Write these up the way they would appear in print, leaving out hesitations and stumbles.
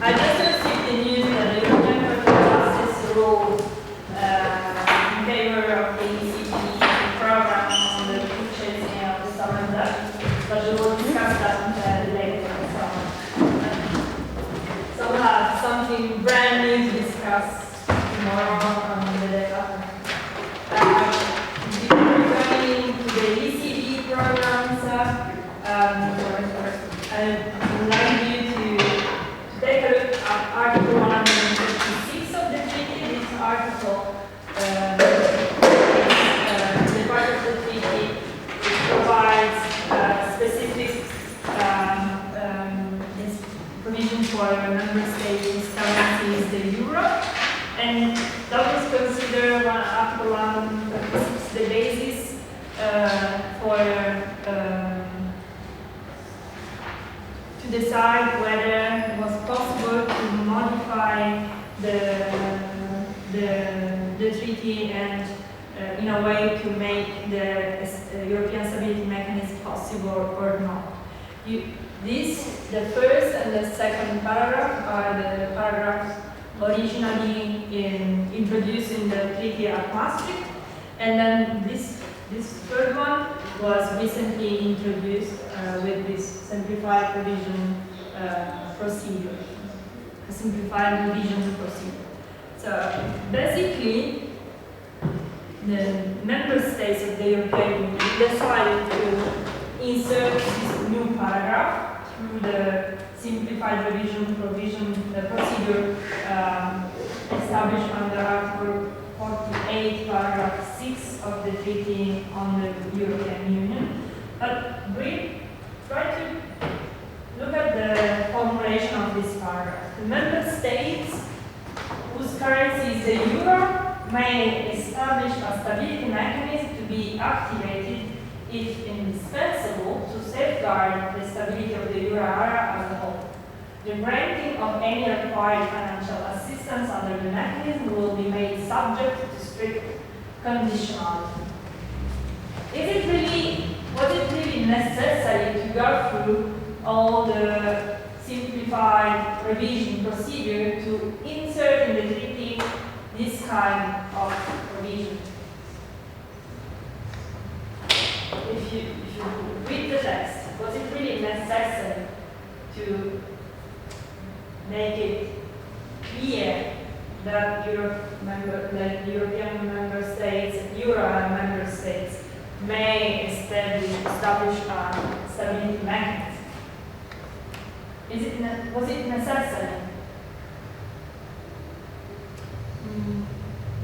I just received the news that the European Court of Justice ruled in favor of the IUC program on the purchasing of the sovereign debt, but we will discuss that later. So we'll have something brand new to discuss tomorrow on the day after. Before going to the ECB programs, I would like you to take a look at Article 156 of the treaty. This article the part of the treaty which provides specific provision for member states' currencies, the euro, and that was considered Article 156 the basis for to decide whether it was possible to modify the treaty and in a way to make the European Stability Mechanism possible or not. The first and the second paragraph are the paragraphs originally introduced in the treaty at Maastricht, and then this third one was recently introduced with this simplified revision procedure. A simplified revision procedure. So basically, the member states of the European Union decided to insert this new paragraph through the simplified revision procedure established under Article 48, paragraph 6 of the Treaty on the European Union. But try to look at the formulation of this paragraph. The member states whose currency is the euro may establish a stability mechanism to be activated if indispensable to safeguard the stability of the euro area as a whole. The granting of any required financial assistance under the mechanism will be made subject to strict conditionality. Was it really necessary to go through all the simplified revision procedure to insert in the treaty this kind of provision? If you read the text, was it really necessary to make it clear that European member states, Euro member states, may establish a stability mechanism? Was it necessary?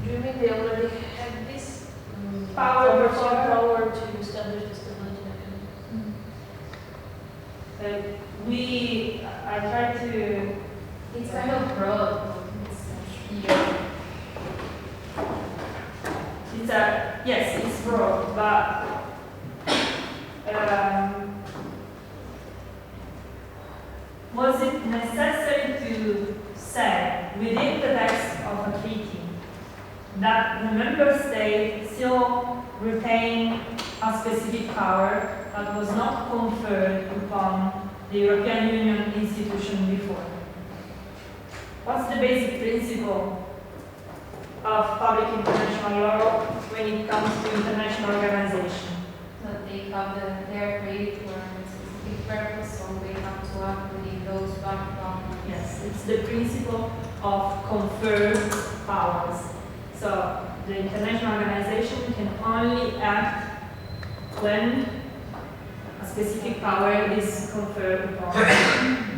Do you mean they already have this Power to establish the stability mechanism? I tried to. It's kind of broad. Yes, it's broad, but was it necessary to say within the text of a treaty that the member state still retained a specific power that was not conferred upon the European Union institution before? What's the basic principle of public international law when it comes to international organization? That they are created for a specific purpose, so they have to act within those background. Yes, it's the principle of conferred powers. So the international organization can only act when a specific power is conferred upon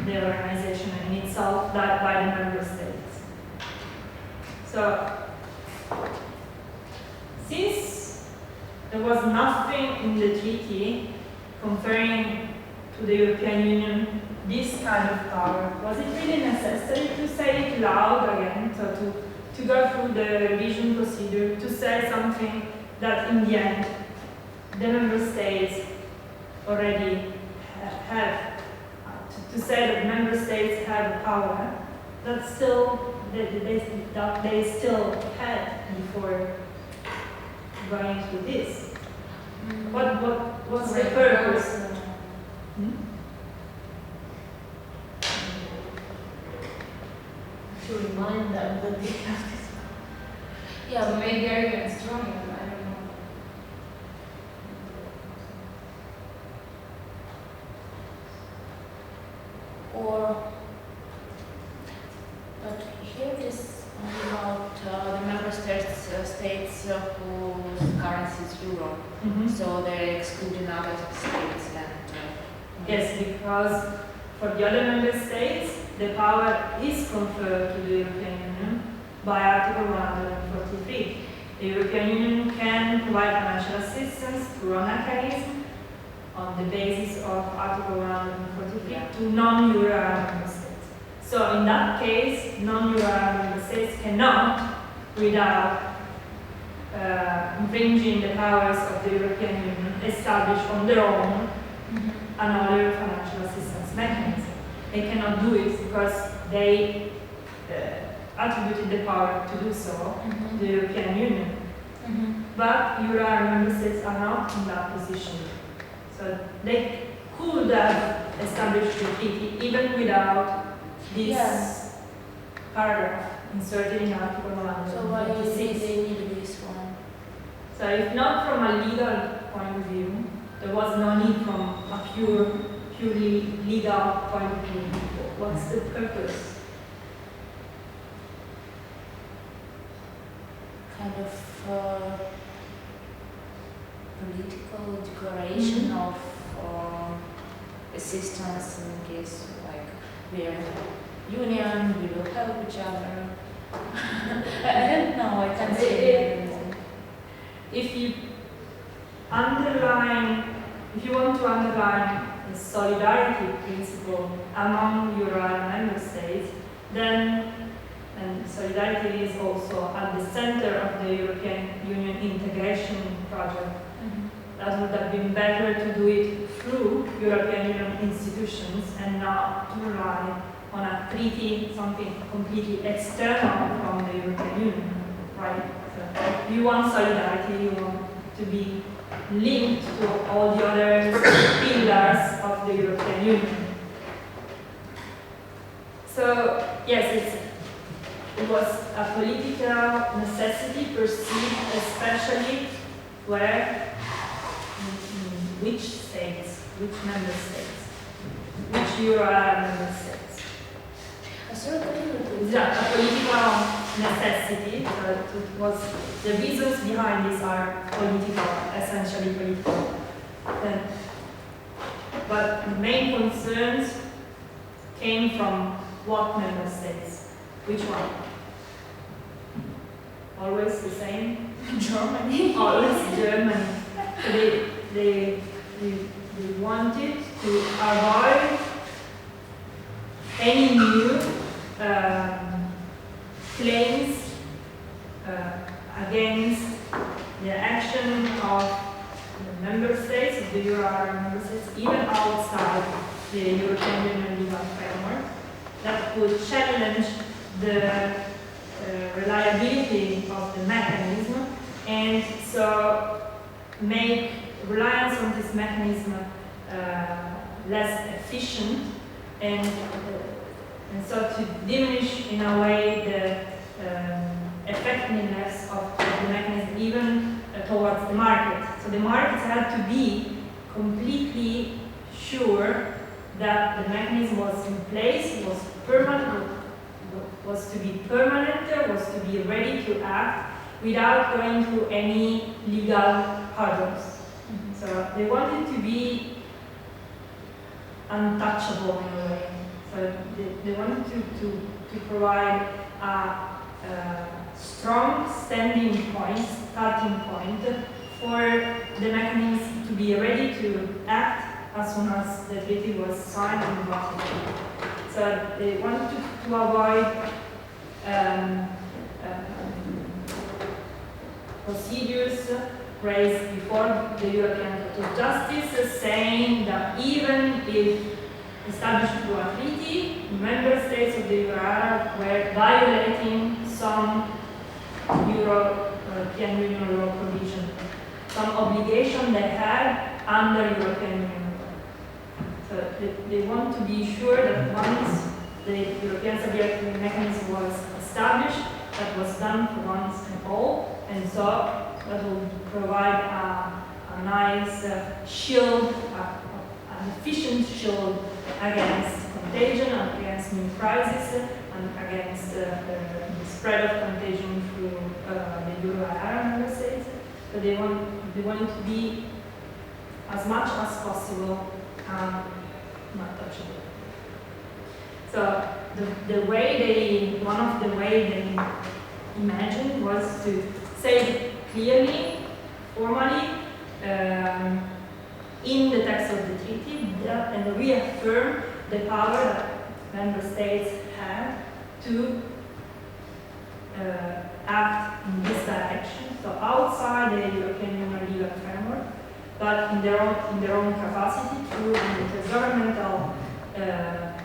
the organization in itself, that by the member states. So since there was nothing in the treaty conferring to the European Union this kind of power, was it really necessary to say it loud again, so to go through the revision procedure, to say something that in the end the member states already have, to say that member states have power that they still had before going through this? What's the purpose? to remind them that they have this. Yeah, but maybe they're even stronger, I don't know. Or, but here it is only about the member states whose currency is euro. So they're excluding other states and. Yes, because for the other member states, the power is conferred to the European Union by Article 143. The European Union can provide financial assistance through a mechanism on the basis of Article 143 to non-euro member states. So in that case, non-euro member states cannot, without infringing the powers of the European Union, establish on their own another financial assistance mechanism. They cannot do it because they attributed the power to do so to the European Union. But Euro member states are not in that position. So they could have established the treaty even without this paragraph inserted in Article 146. So why do they need this one? So if not from a legal point of view, there was no need from a purely legal point of view. What's the purpose? Kind of political declaration of assistance in case like we're union, we will help each other. I don't know, I can't say anything. If you want to underline the solidarity principle among Euro member states, then and solidarity is also at the center of the European Union integration project. That would have been better to do it through European Union institutions and not to rely on a treaty, something completely external from the European Union, right? So you want solidarity, you want to be linked to all the other pillars of the European Union. So yes, it was a political necessity perceived, especially where, which states, which member states, which Euro member states. Yeah, a political necessity. It was the reasons behind this are political, essentially political. But the main concerns came from what member states? Which one? Always the same? Germany. Always Germany. So they wanted to avoid any new claims against the action of the member states, of the Euro member states, even outside the European Union legal framework, that would challenge the reliability of the mechanism and so make reliance on this mechanism less efficient and so to diminish in a way the effectiveness of the mechanism even towards the market. So the markets had to be completely sure that the mechanism was in place, was permanent, was to be permanent, was to be ready to act without going through any legal hurdles. So they wanted to be untouchable in a way. So they wanted to provide a strong standing point, starting point for the mechanism to be ready to act as soon as the treaty was signed and ratified. So they wanted to avoid procedures raised before the European Court of Justice, saying that even if established through a treaty, member states of the Euro area were violating some European Union law provision, some obligation they had under European Union law. So they want to be sure that once the European Stability Mechanism was established, that was done for once and all, and so that will provide a nice shield, an efficient shield against contagion, against new crises, and against the spread of contagion through the euro area member states. But they want it to be as much as possible not touchable. So one of the way they imagined was to say clearly, formally, in the text of the treaty, and reaffirm the power that member states have to act in this direction. So outside the European Union legal framework, but in their own capacity through an intergovernmental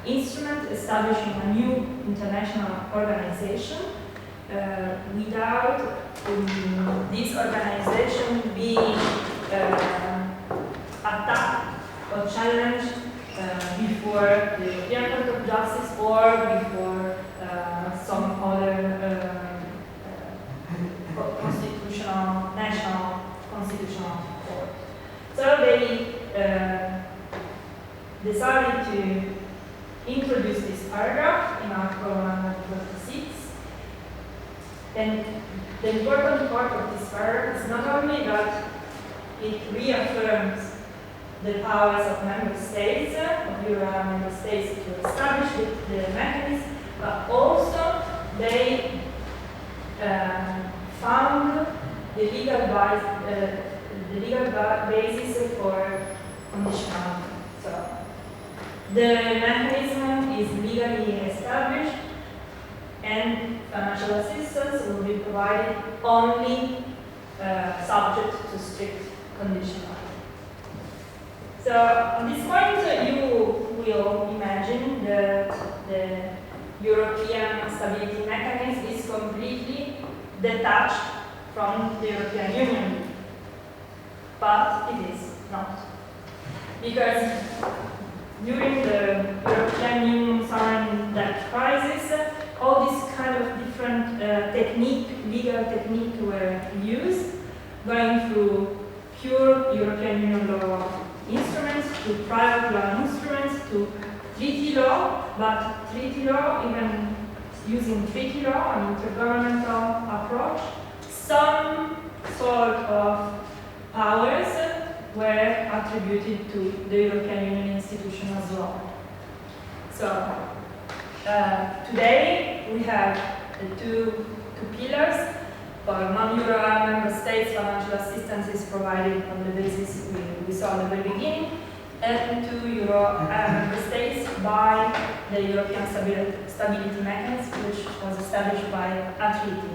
instrument establishing a new international organization without this organization being attacked or challenged before the European Court of Justice or before some other national constitutional court. So they decided to introduce this paragraph in Article 126. And the important part of this paragraph is not only that it reaffirms the powers of member states, of Euro member states to establish the mechanism, but also they found the legal basis for conditionality. So the mechanism is legally established, and financial assistance will be provided only subject to strict conditionality. So on this point, you will imagine that the European Stability Mechanism is completely detached from the European Union, but it is not. Because during the European Union sovereign debt crisis, all these kind of different legal technique were used, going through pure European Union law instruments, to private law instruments, to treaty law, but treaty law, even using treaty law, an intergovernmental approach, some sort of powers were attributed to the European Union institution as well. So today we have the two pillars. For non-Euro member states, financial assistance is provided on the basis we saw at the very beginning, and to Euro member states by the European Stability Mechanism, which was established by a treaty.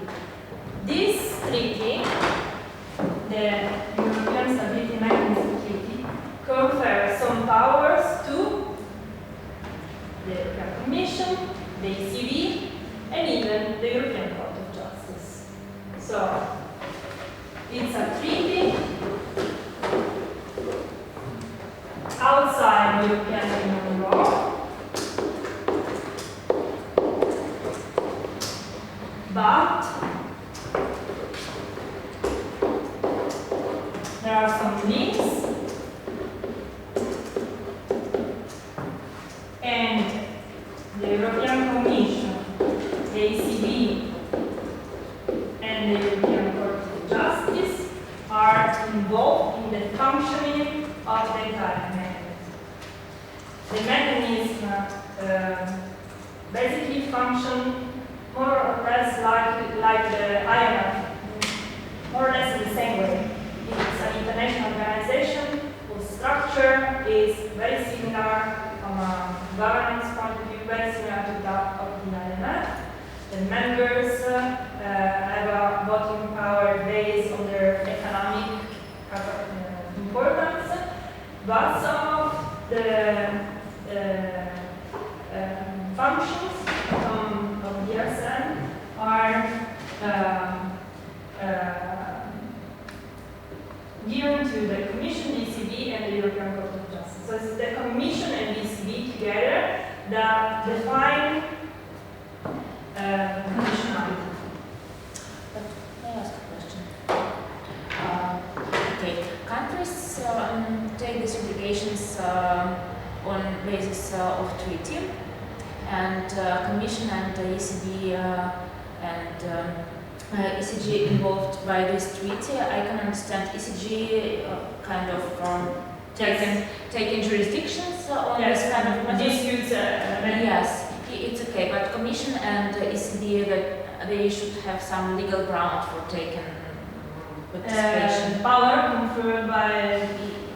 This treaty, the European Stability Mechanism Treaty, confers some powers to the European Commission, the ECB, and even the European Court of Justice. So, it's a treaty outside European Union law, but there are some links, and the European Commission, the ECB, and the European Court of Justice are involved in the functioning of the entire mechanism. The mechanism basically functions more or less like the IMF, more or less in the same way. It's an international organization whose structure is very similar from a governance point of view, very similar to that of the IMF. The members have a voting power based on their economic importance, but some of the functions of the ESM are given to the Commission, the ECB, and the European Court of Justice. So it's the Commission and the ECB together that define conditionality. But may I ask a question? Okay, countries take these obligations on basis of treaty, and Commission and ECB and ECG involved by this treaty. I can understand ECG kind of taking jurisdictions on this kind of matters. disputes. Yes, it's okay, but Commission and ECB that they should have some legal ground for taking participation. Power conferred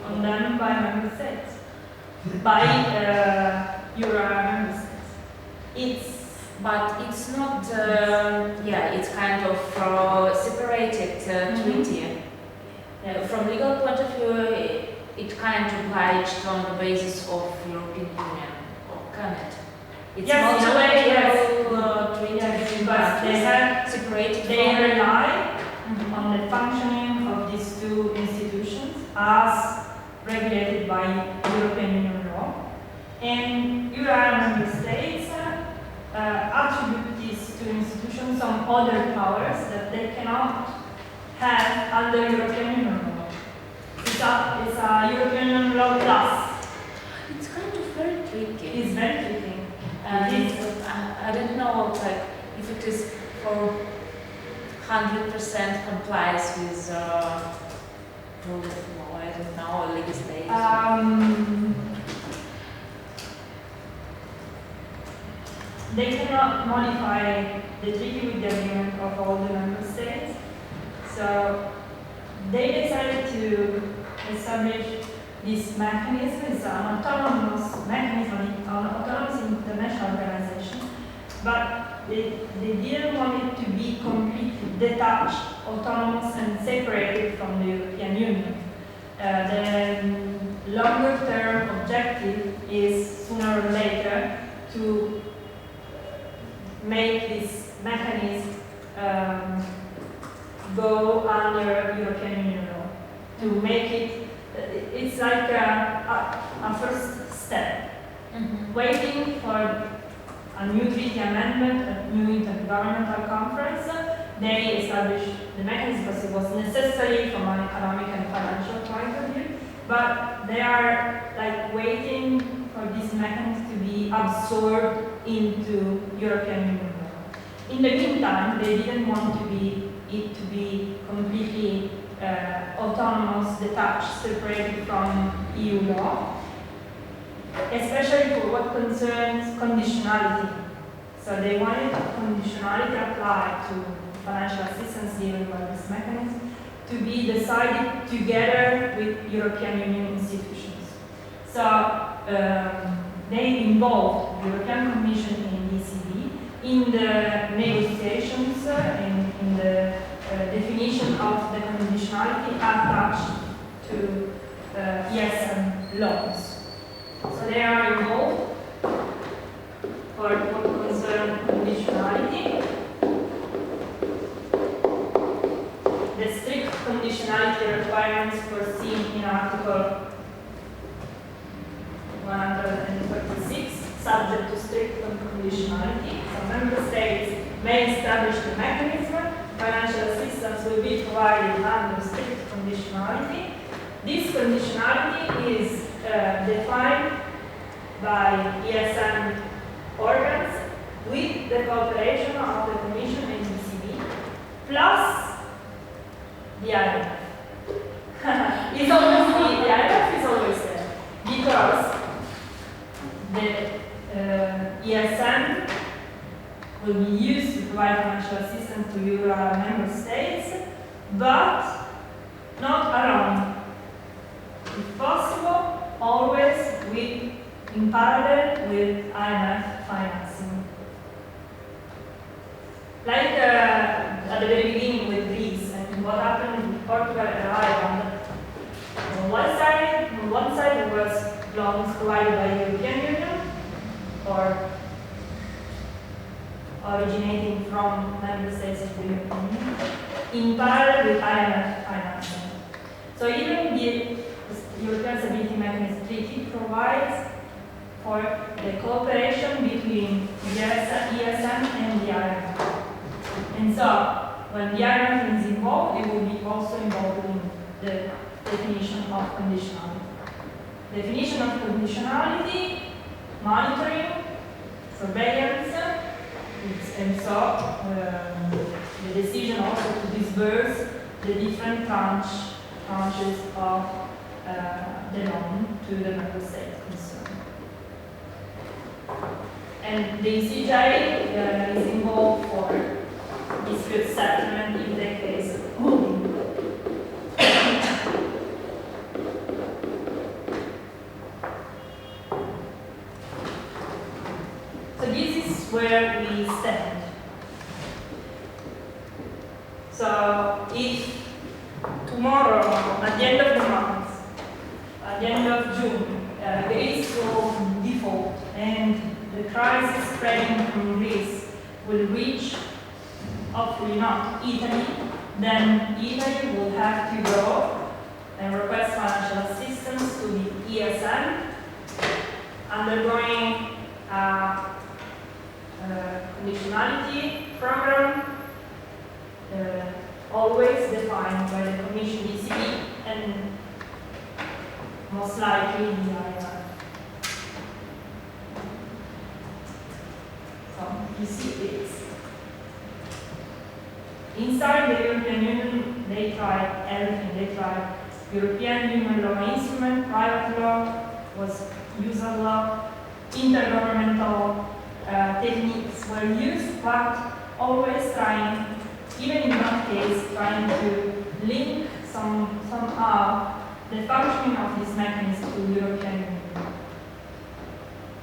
on them by member states, by Euro member states. But it's not, it's kind of separated treaty. From legal point of view, it kind of obliged on the basis of European Union, or can it? It's Yes, in a way, yes. treaty Yes, between but countries, they have separated They from- rely Mhm. on the functioning of these two institutions as regulated by European Union law. And Euro member states attribute these two institutions some other powers that they cannot have under European Union law. It's a European Union law plus. It's kind of very tricky. It's very tricky. And It is. I don't know, like, if it is for 100% complies with rule of law, I don't know, or legislation. They cannot modify the treaty with the agreement of all the member states. So they decided to establish this mechanism. It's an autonomous mechanism, an autonomous international organization, but they didn't want it to be completely detached, autonomous and separated from the European Union. The longer term objective is sooner or later to make this mechanism go under European Union law, to make it, it's like a first step. Mhm. Waiting for a new treaty amendment, a new intergovernmental conference, they established the mechanism because it was necessary from an economic and financial point of view, but they are like waiting for this mechanism to be absorbed into European Union law. In the meantime, they didn't want it to be completely autonomous, detached, separated from EU law, especially for what concerns conditionality. So they wanted conditionality applied to financial assistance given by this mechanism to be decided together with European Union institutions. So they involved the European Commission and ECB in the negotiations, in the definition of the conditionality attached to ESM loans. So they are involved for what concerns conditionality. The strict conditionality requirements foreseen in Article 136, subject to strict conditionality. So member states may establish the mechanism. Financial assistance will be provided under strict conditionality. This conditionality is defined by ESM organs with the cooperation of the Commission and ECB, plus the IMF. It's always the IMF is always there because the ESM will be used to provide financial assistance to Euro member states, but not alone. If possible, always in parallel with IMF financing. Like at the very beginning with Greece, and what happened with Portugal and Ireland. On one side it was loans provided by the European Union, or originating from member states of the European Union, in parallel with IMF financing. So even the European Stability Mechanism Treaty provides for the cooperation between the ESM and the IMF. And so, when the IMF is involved, it will be also involved in the definition of conditionality. Definition of conditionality, monitoring, surveillance, and so the decision also to disburse the different tranches of the loan to the member state concerned. And the CJ is involved for dispute settlement in the case of holding. So this is where we stand. So if tomorrow, at the end of the month, at the end of June, there is no default and the crisis spreading from Greece will reach, hopefully not, Italy, then Italy will have to go and request financial assistance to the ESM, undergoing a conditionality program, always defined by the Commission ECB and most likely the IMF. So you see this. Inside the European Union, they tried everything. They tried European Union law instrument, private law, was user law, intergovernmental techniques were used, but always trying, even in one case, trying to link somehow the functioning of this mechanism to the European Union.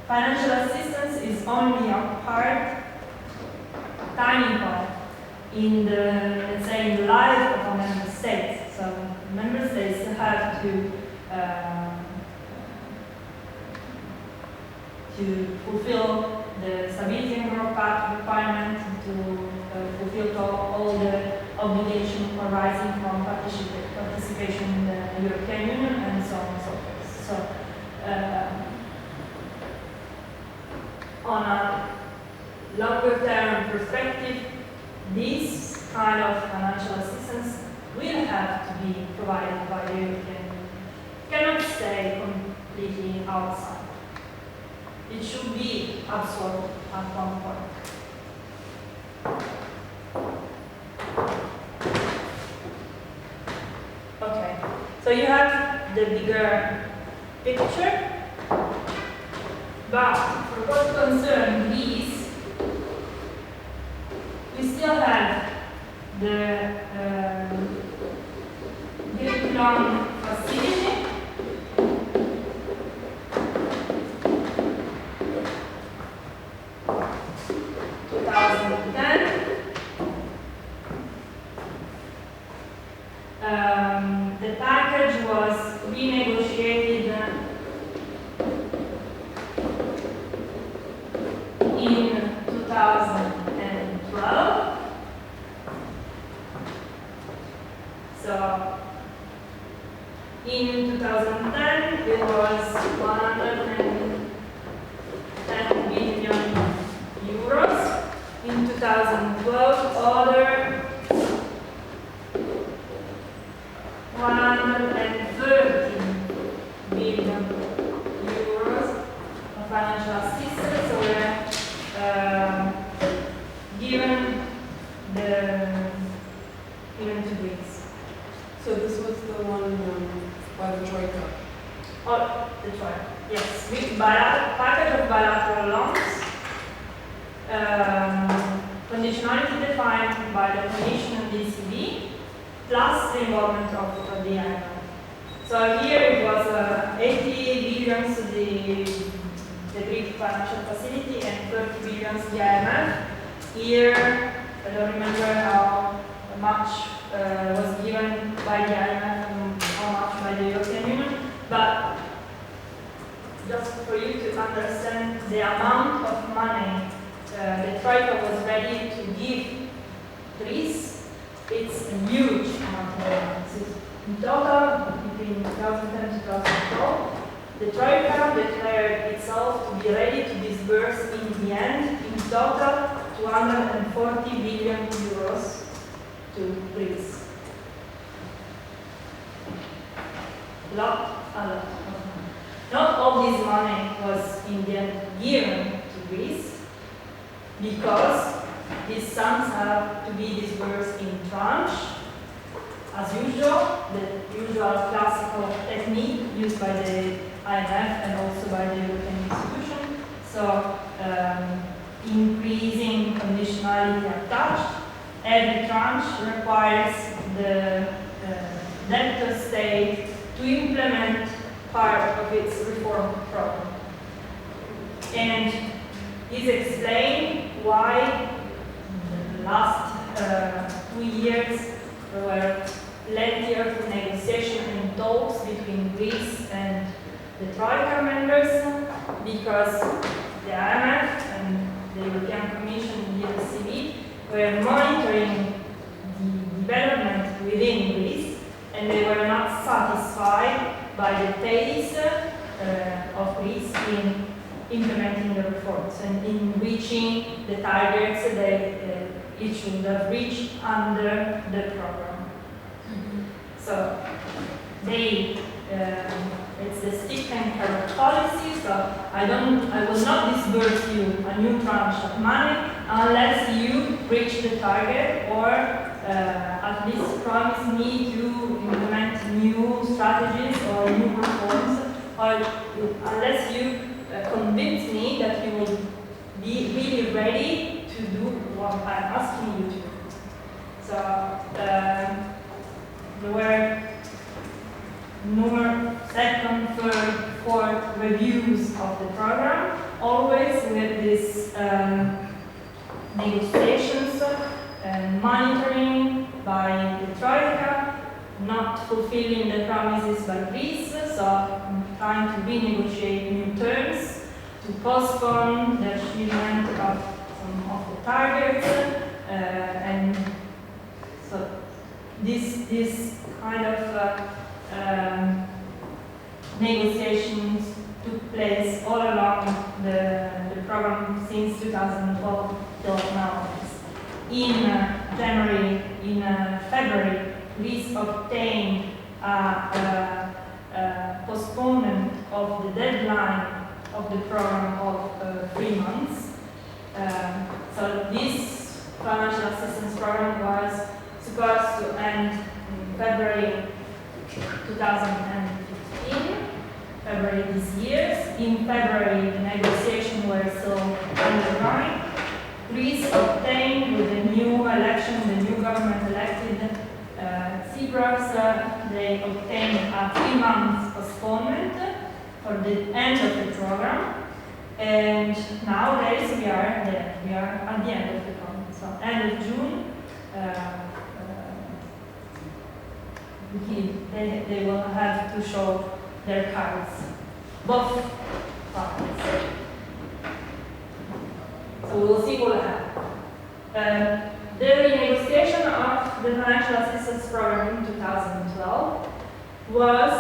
Financial assistance is only a part, tiny part, in the, let's say, in the life of a member state. So member states have to fulfill the Stability and Growth Pact requirement, to fulfill all the obligations arising from participation in the European Union, and so on and so forth. So, on a longer term perspective, this kind of financial assistance will have to be provided by the European Union. It cannot stay completely outside. It should be absorbed at one point. Okay, so you have the bigger picture, but for what concerns Greece, we still have the Greek loan facility. The package was renegotiated in 2012. So in 2010 it was 110 billion euros. In 2012 other 113 billion euros of financial assistance were given to Greece. So this was the one by the Troika? Oh, the Troika, yes. With package of bilateral loans, conditionality defined by the Commission and the ECB, plus the involvement of the IMF. So here it was 80 billion the Greek financial facility and 30 billion the IMF. Here, I don't remember how much was given by the IMF and how much by the European Union, but just for you to understand the amount of money the Troika was ready to give Greece, it's a huge amount of money. In total, between 2010 and 2012, the Troika declared itself to be ready to disburse in the end, in total, 240 billion euros to Greece. A lot of money. Not all this money was in the end given to Greece, because these sums have to be disbursed in tranche, as usual, the usual classical technique used by the IMF and also by the European institution. So, increasing conditionality attached. Every tranche requires the debtor state to implement part of its reform program. And this explains why in the last 2 years there were plenty of negotiation and talks between Greece and the Troika members, because the IMF and the European Commission and the ECB were monitoring the development within Greece, and they were not satisfied by the pace of Greece in implementing the reforms and in reaching the targets that it should have reached under the program. So they, it's the stick and carrot policy. So I will not disburse you a new tranche of money unless you reach the target, or at least promise me to implement new strategies or new reforms, or unless you convince me that you will be really ready to do what I'm asking you to do. So there were second, third, fourth reviews of the program, always with these negotiations and monitoring by the Troika, not fulfilling the promises by Greece, so trying to renegotiate new terms, to postpone the achievement of some of the targets, and so this kind of negotiations took place all along the program since 2012 till now. In February, Greece obtained a postponement of the deadline of the program of 3 months. So this financial assistance program was supposed to end in February 2015, February this year. In February, the negotiations were still undergoing. Greece obtained, with the new election, the new government elected, Tsipras, they obtained a 3 months postponement for the end of the program, and nowadays we are there. We are at the end of the program. So end of June, they will have to show their cards, both parties. So we'll see what happens. The renegotiation of the financial assistance program in 2012 was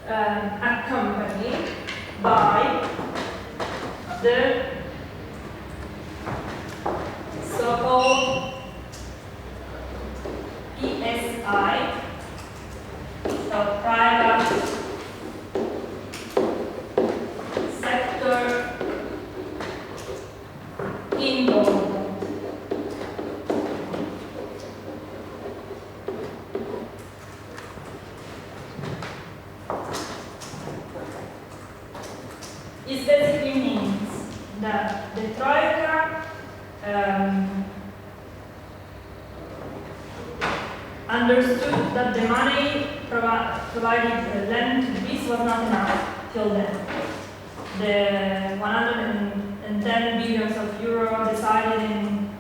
accompanied by the so-called PSI, so private sector involvement. It basically means that the Troika understood that the money provided lent to Greece was not enough till then. The 110 billion of euro decided in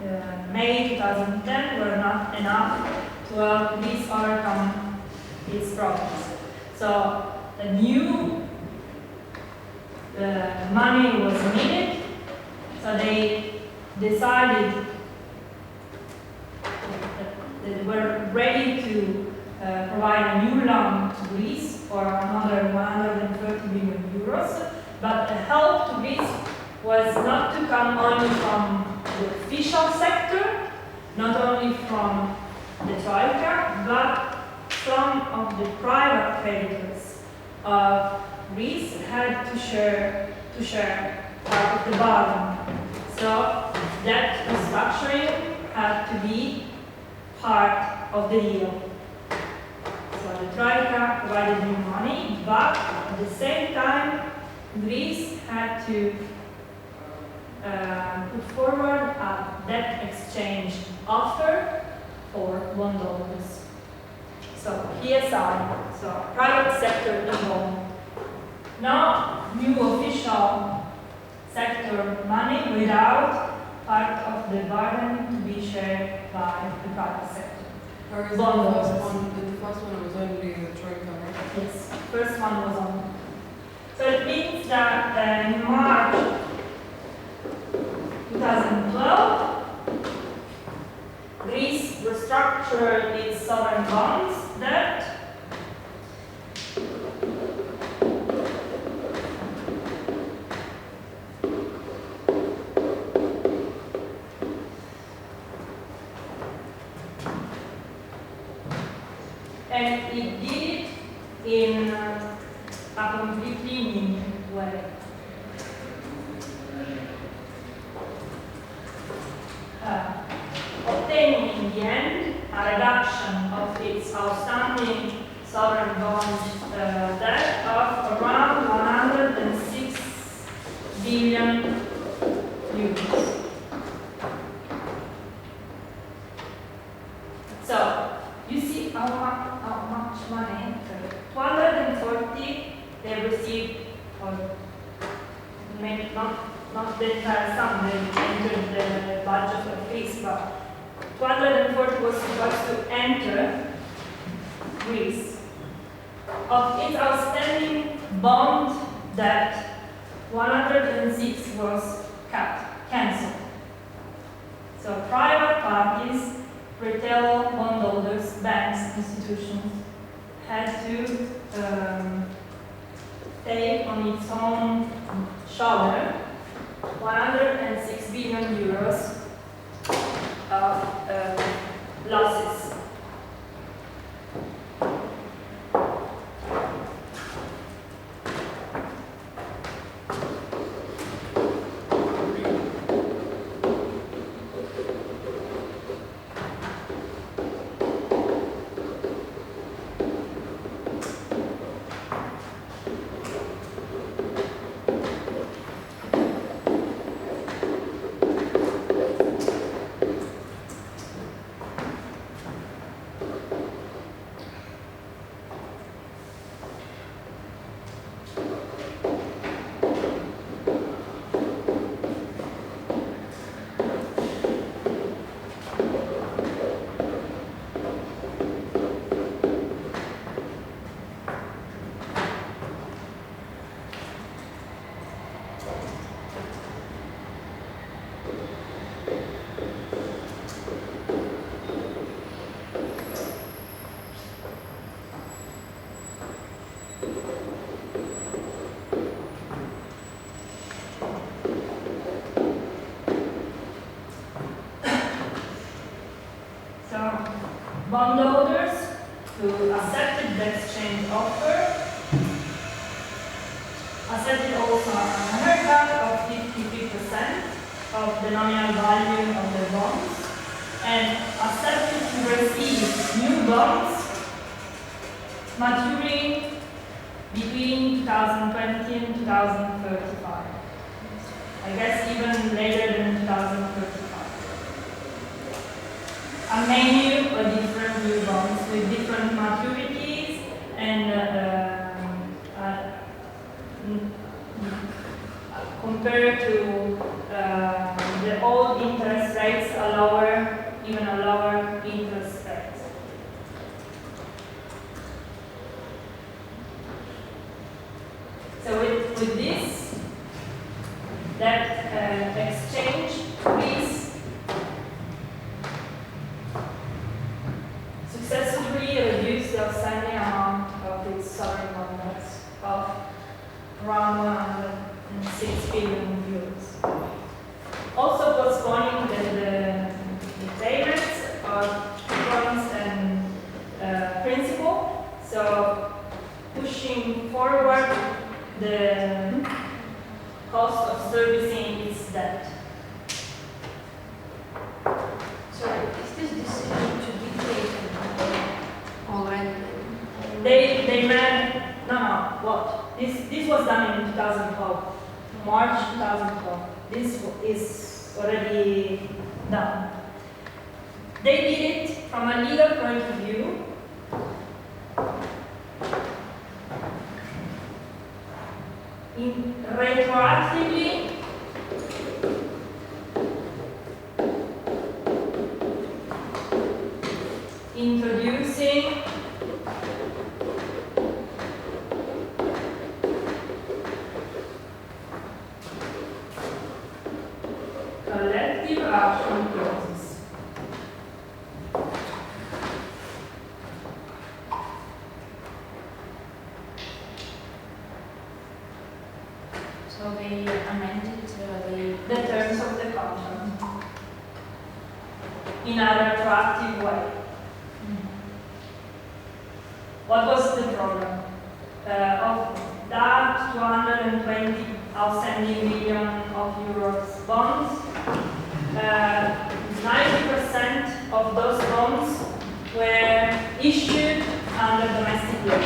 May 2010 were not enough to help Greece overcome its problems. So a new money was needed, so they decided that they were ready to provide a new loan to Greece for another 130 billion euros, but the help to Greece was not to come only from the official sector, not only from the Troika, but some of the private creditors of Greece had to share part of the burden. So that restructuring had to be part of the deal. So the Troika provided new money, but at the same time, Greece had to put forward a debt exchange offer for bondholders. So PSI, so private sector involved. No new official sector money without part of the burden to be shared by the private sector. Whereas the Bondholders. first one was only the Troika, right? Yes, first one was on. So it means that in March 2012, Greece restructured its sovereign bonds debt. And it did it in a completely new way. Obtaining in the end a reduction of its outstanding sovereign bond debt of around 106 billion euros. So, you see how much money entered. 240 they received, or maybe not the entire sum they entered the budget of Greece, but 240 was supposed to enter Greece. Of its outstanding bond debt, 106 was cancelled. So private parties, retail bondholders, banks, institutions had to take on its own shoulder 106 billion euros of losses. Bondholders who accepted the exchange offer accepted also a haircut of 53% of the nominal value of the bonds and accepted to receive new bonds maturing between 2020 and 2035. I guess even later than 2035. A menu of different new bonds with different maturities and compared to the old interest rates, even a lower interest rate. So with this, that exchange, Greece This was done in 2012, March 2012. This is already done. They did it from a legal point of view. Retroactively introducing collective action clauses. So they amended The terms of the contract in a retroactive way. What was the problem? Of that 220 outstanding million of euros bonds, 90% of those bonds were issued under domestic law.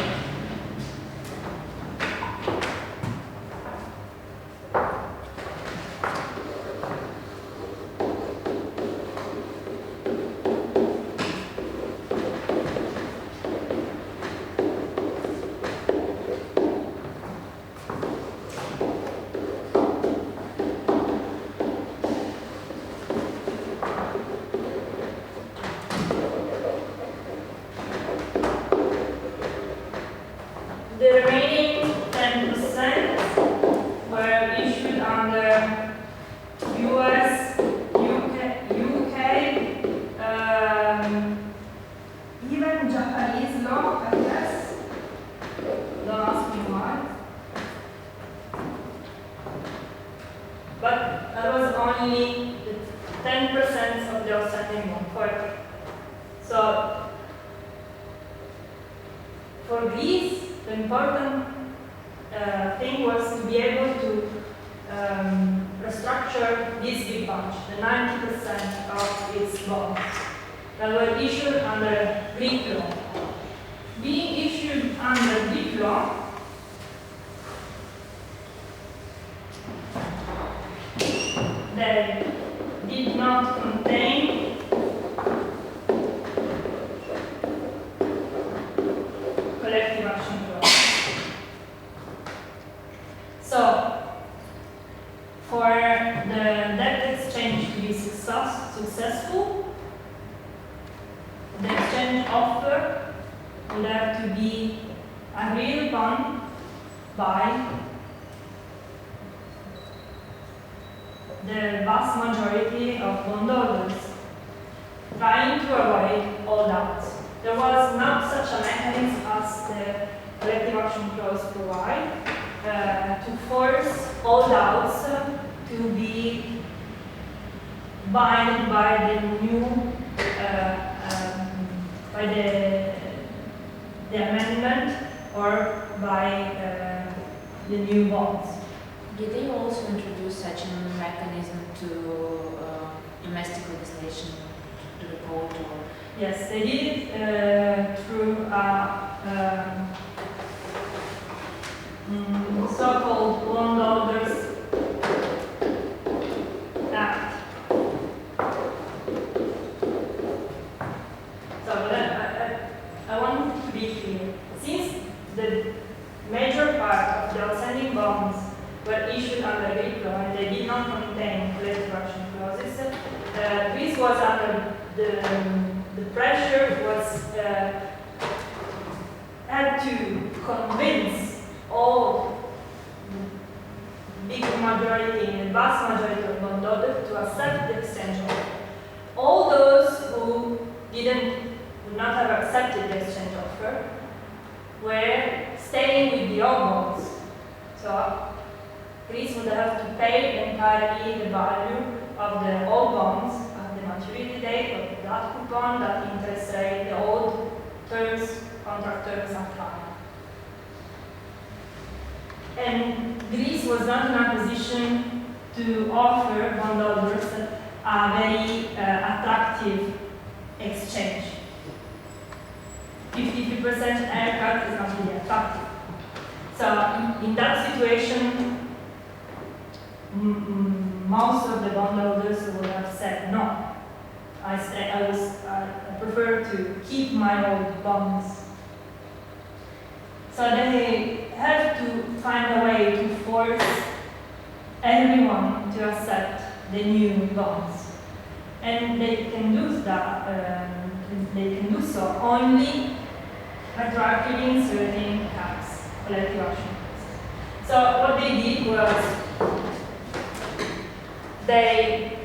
The remaining 10% were issued under US, UK, even Japanese law, I guess. Don't ask me why. But that was only the 10% of the outstanding bond. So, for Greece, the important thing was to be able to restructure this big bunch, the 90% of its bonds that were issued under Greek law. Being issued under Greek law, they did not contain collective action clause. So, for the debt exchange to be successful, the exchange offer would have to be agreed upon by the vast majority of bondholders, trying to avoid all doubts. There was not such a mechanism as the collective action clause provide to force all doubts to be bound by the new by the amendment or by the new bonds. Did they also introduce such a mechanism to domestic legislation to the court? Or? Yes, they did it through a so-called bondholders act. So I want to be clear. Since the major part of the outstanding bonds were issued under Greek law and they did not contain collective action clauses, Greece was under the pressure was had to convince all big majority and the vast majority of bondholders to accept the exchange offer. All those who would not have accepted the exchange offer were staying with the old bonds. So Greece would have to pay entirely the value of the old bonds at the maturity date, of that coupon, that interest rate, the old terms, contract terms applied. And Greece was not in a position to offer bondholders a very attractive exchange. 53% haircut is not really attractive. So in that situation, most of the bondholders would have said no. I prefer to keep my old bonds. So they have to find a way to force everyone to accept the new bonds, and they can do that. They can do so only retroactively inserting caps, collective action. So what they did was they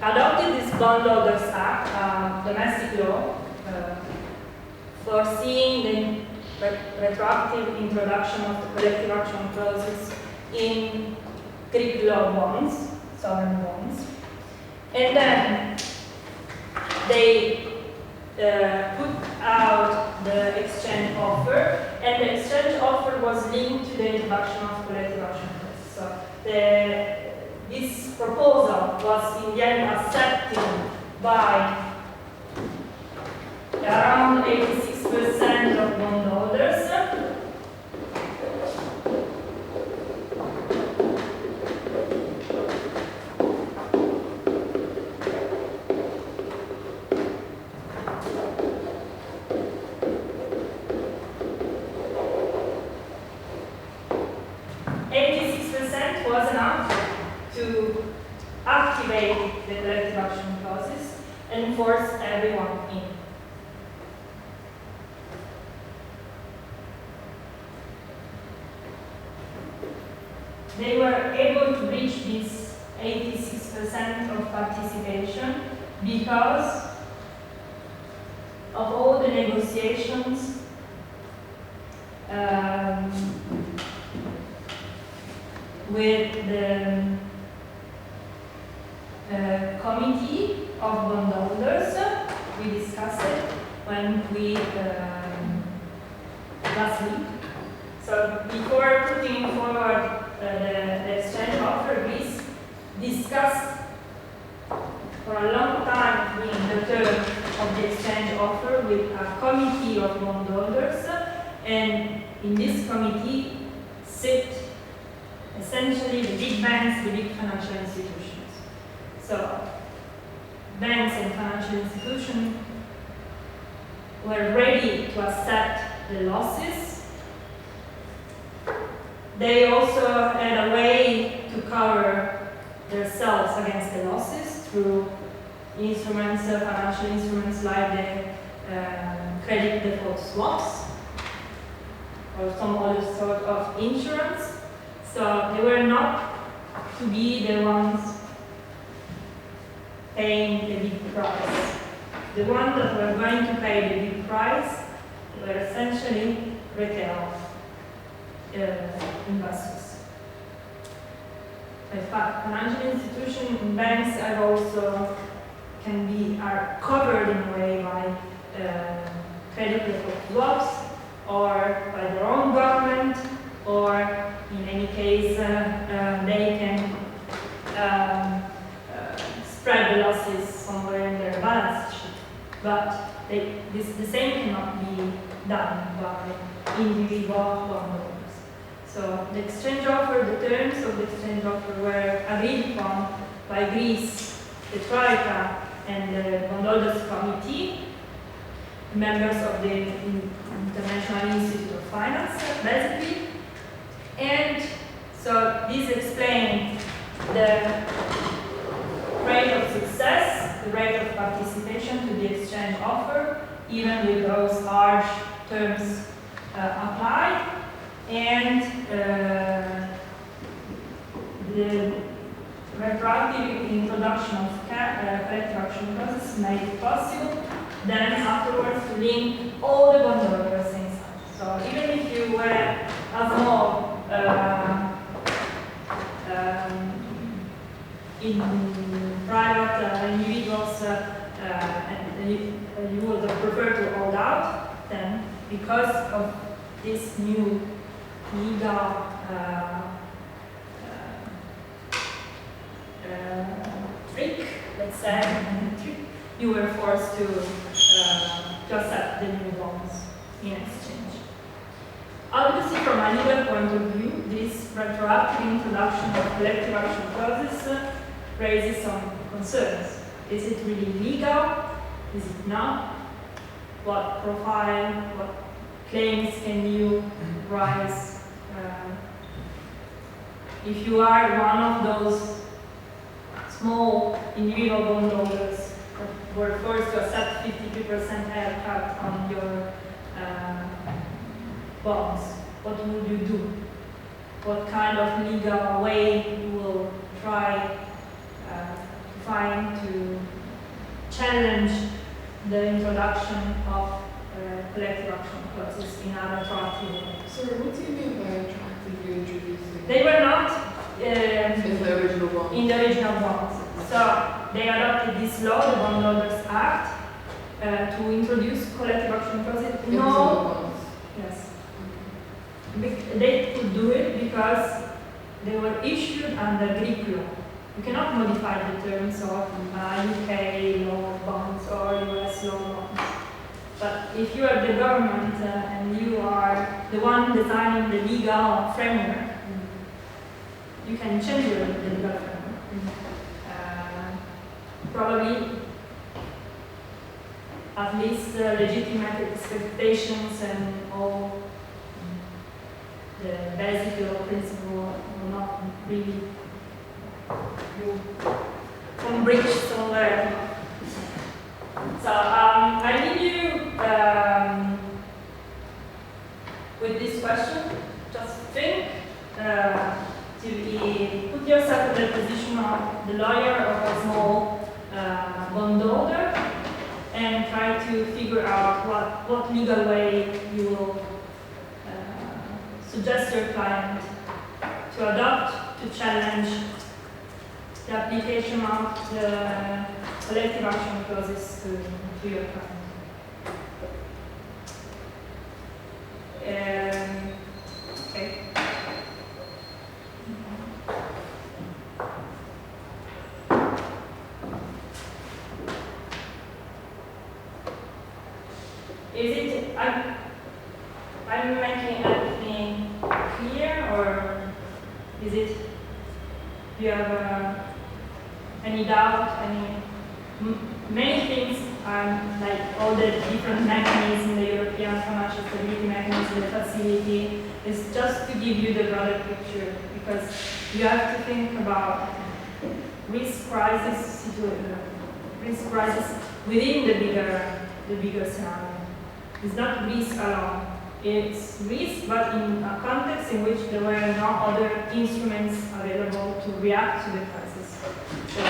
adopted this Bondholders Act, domestic law, foreseeing the retroactive introduction of the collective action clauses in Greek law bonds, sovereign bonds, and then they put out the exchange offer, and the exchange offer was linked to the introduction of collective action clauses. So this proposal was in the end accepted by around 86% of bondholders. Was enough to activate the collective action clauses and force everyone in. They were able to reach this 86% of participation because of all the negotiations with the committee of bondholders. We discussed it when we last week. So before putting forward the exchange offer, Greece discussed for a long time in the term of the exchange offer with a committee of bondholders, and in this committee sit essentially the big banks, the big financial institutions. So banks and financial institutions were ready to accept the losses. They also had a way to cover themselves against the losses through instruments, financial instruments like the credit default swaps or some other sort of insurance. So they were not to be the ones paying the big price. The ones that were going to pay the big price were essentially retail investors. In fact, financial institutions and banks are covered in a way by credit default swaps or by their own government, or in any case, they can spread the losses somewhere in their balance sheet. But the same cannot be done by individual bondholders. So the exchange offer, the terms of the exchange offer were agreed upon by Greece, the Troika, and the Bondholders Committee, members of the International Institute of Finance, basically. And so this explains the rate of success, the rate of participation to the exchange offer, even with those large terms applied. And the retroactive introduction of collective action clauses made it possible then afterwards to link all the bondholders inside. So even if you were a small in private individuals and you would prefer to hold out, then because of this new legal trick, let's say, you were forced to accept the new bonds in exchange. Obviously, from a legal point of view, this retroactive introduction of collective action clauses raises some concerns. Is it really legal? Is it not? What profile, what claims can you raise? If you are one of those small individual bondholders that were forced to accept 53% haircut on your bonds, what would you do? What kind of legal way you will try to find to challenge the introduction of collective action clauses in a retroactive way? Sorry, what do you mean by attractively introducing? They were not In the original one. in the original bonds. So they adopted this law, the Bondholders Act, to introduce collective action clauses. Into the bonds. Yes. They could do it because they were issued under Greek law. You cannot modify the terms of UK law bonds or US law bonds. But if you are the government and you are the one designing the legal framework, you can change the legal framework. Probably at least legitimate expectations and all the basic law principle will not really from bridge somewhere. So I leave you with this question. Just think to put yourself in the position of the lawyer of a small bondholder and try to figure out what legal way you will suggest your client to adopt to challenge the application of the collective action clauses to your client. Okay. Is it, I'm making everything clear, or is it, do you have any doubt, many things, like all the different mechanisms, the European Financial Stability Mechanism, the facility, is just to give you the broader picture, because you have to think about risk crisis within the bigger scenario. It's not risk alone. It's risk, but in a context in which there were no other instruments available to react to the crisis. So,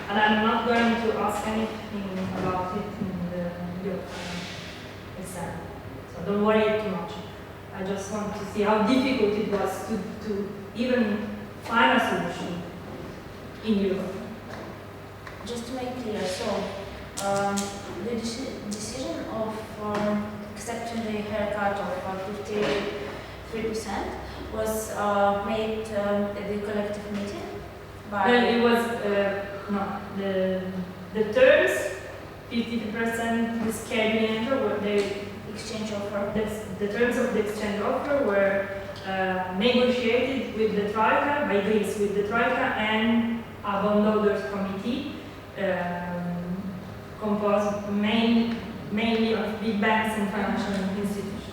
and I'm not going to ask anything about it in the exam. So don't worry too much. I just want to see how difficult it was to even find a solution in Europe. Just to make clear, so the decision of accepting the haircut of 53% was made at the collective meeting by... Well, it was, no, the terms, 50% rescheduling, were the exchange offer. The terms of the exchange offer were negotiated with the Troika, by Greece, with the Troika and a bondholders committee composed mainly of big banks and financial institutions.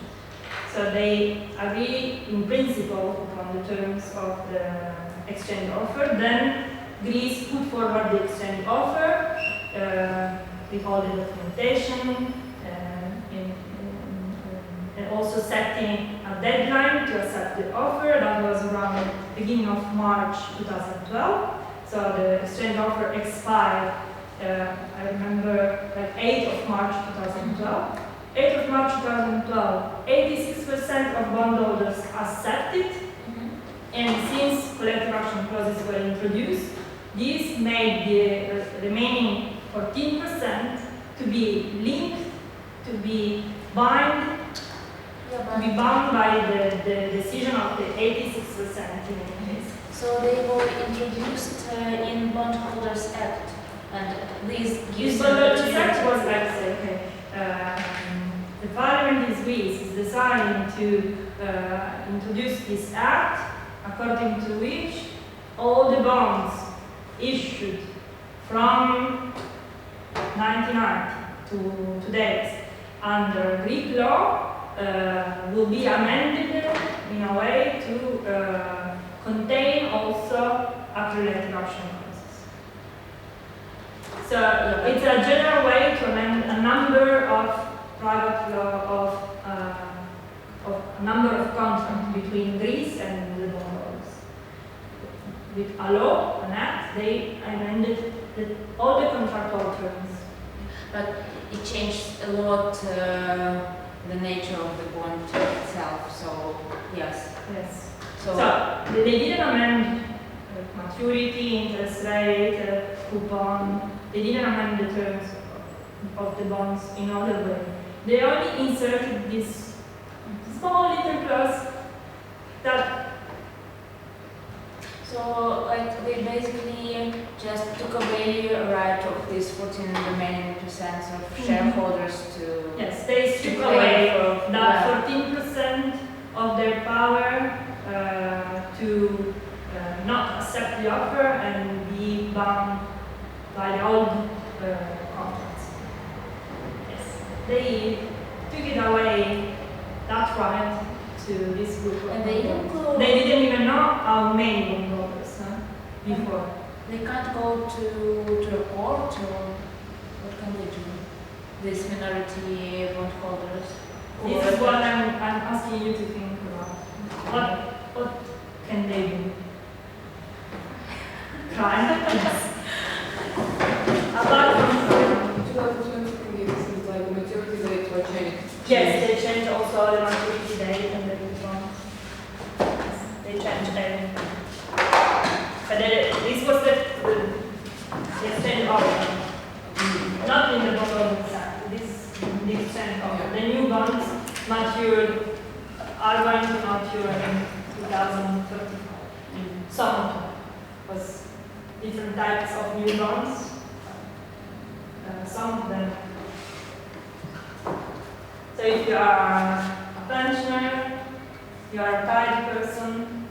So they agree in principle upon the terms of the exchange offer. Then Greece put forward the exchange offer with all the documentation and also setting a deadline to accept the offer. That was around the beginning of March 2012. So the exchange offer expired, I remember, like 8th of March 2012. 8th of March 2012, 86% of bondholders accepted, and since collective action clauses were introduced, this made the remaining 14% to be linked, to be bound by the decision of the 86% in any case. So they were introduced in Bondholders Act, and this gives This Bondholders Act was like, okay, the Parliament is Greece is designed to introduce this act, according to which all the bonds issued from 1990 to today under Greek law will be amended in a way to contain also accumulated option clauses. So it's a general way to amend a number of private law of a number of contracts between Greece and the bondholders. With a law, an act, they amended all the contractual terms. But it changed a lot the nature of the bond itself. So yes. Yes. So, They didn't amend maturity, interest rate, coupon. They didn't amend the terms of the bonds in other way. They only inserted this small little clause that. so like they basically just took away a right of this 14 remaining percent of shareholders to. Yes, they stripped to away for- that 14% of their power to not accept the offer and be bound by the old contracts. Yes, they took it away, that right, to this group of And they don't bondholders. go. They didn't even know how many bondholders before. They can't go to a court, or what can they do? These minority bondholders. This is what I'm asking you to think about. What can they do? Try. Apart from 2023, this is like the maturity dates were changed. yes, they changed also the maturity date and the bonds. They changed everything. But this was the extent of not in the bond side. The extent of the new bonds matured are going to mature in 2035. Some of them was different types of new bonds. Some of them. So if you are a pensioner, you are a retired person,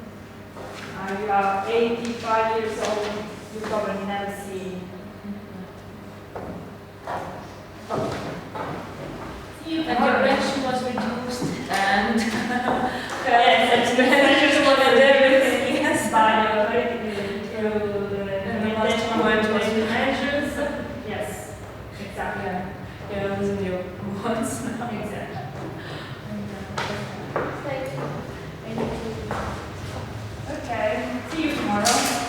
you are 85 years old, you probably never see. And your pension was reduced, and Yes, expenses was and everything. Yes. by the authority through the implementation of regulatory measures. Yes, exactly. Yeah, it was new once now. Exactly. Okay, see you tomorrow.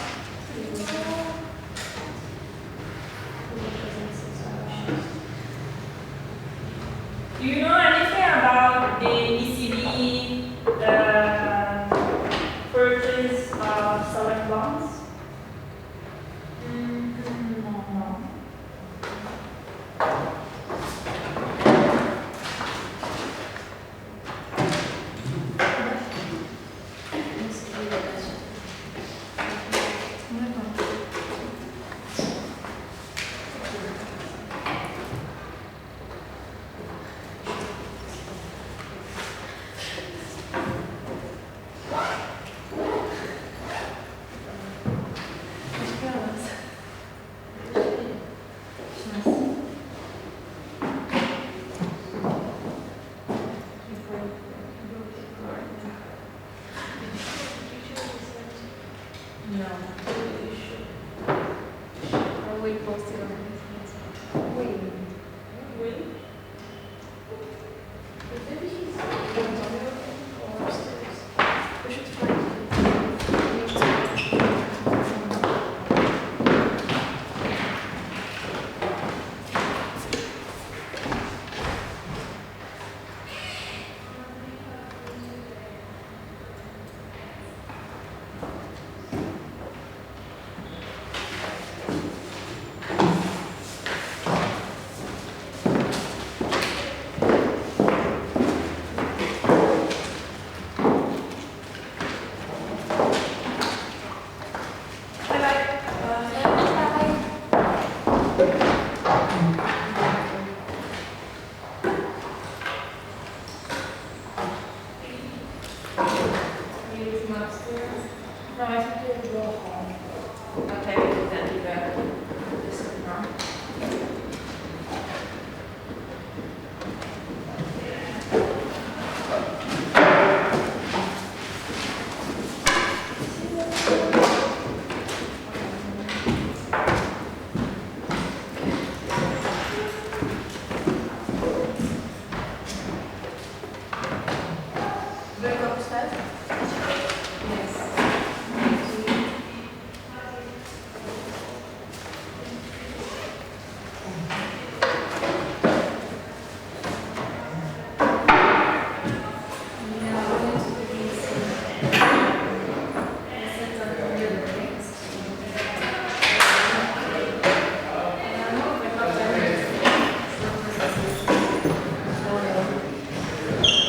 Do you know anything about the ECB purchase of sovereign bonds? No. No. Or we posted on this. Wait. Will? Maybe he's or upstairs. We should find him. Bye-bye. Bye.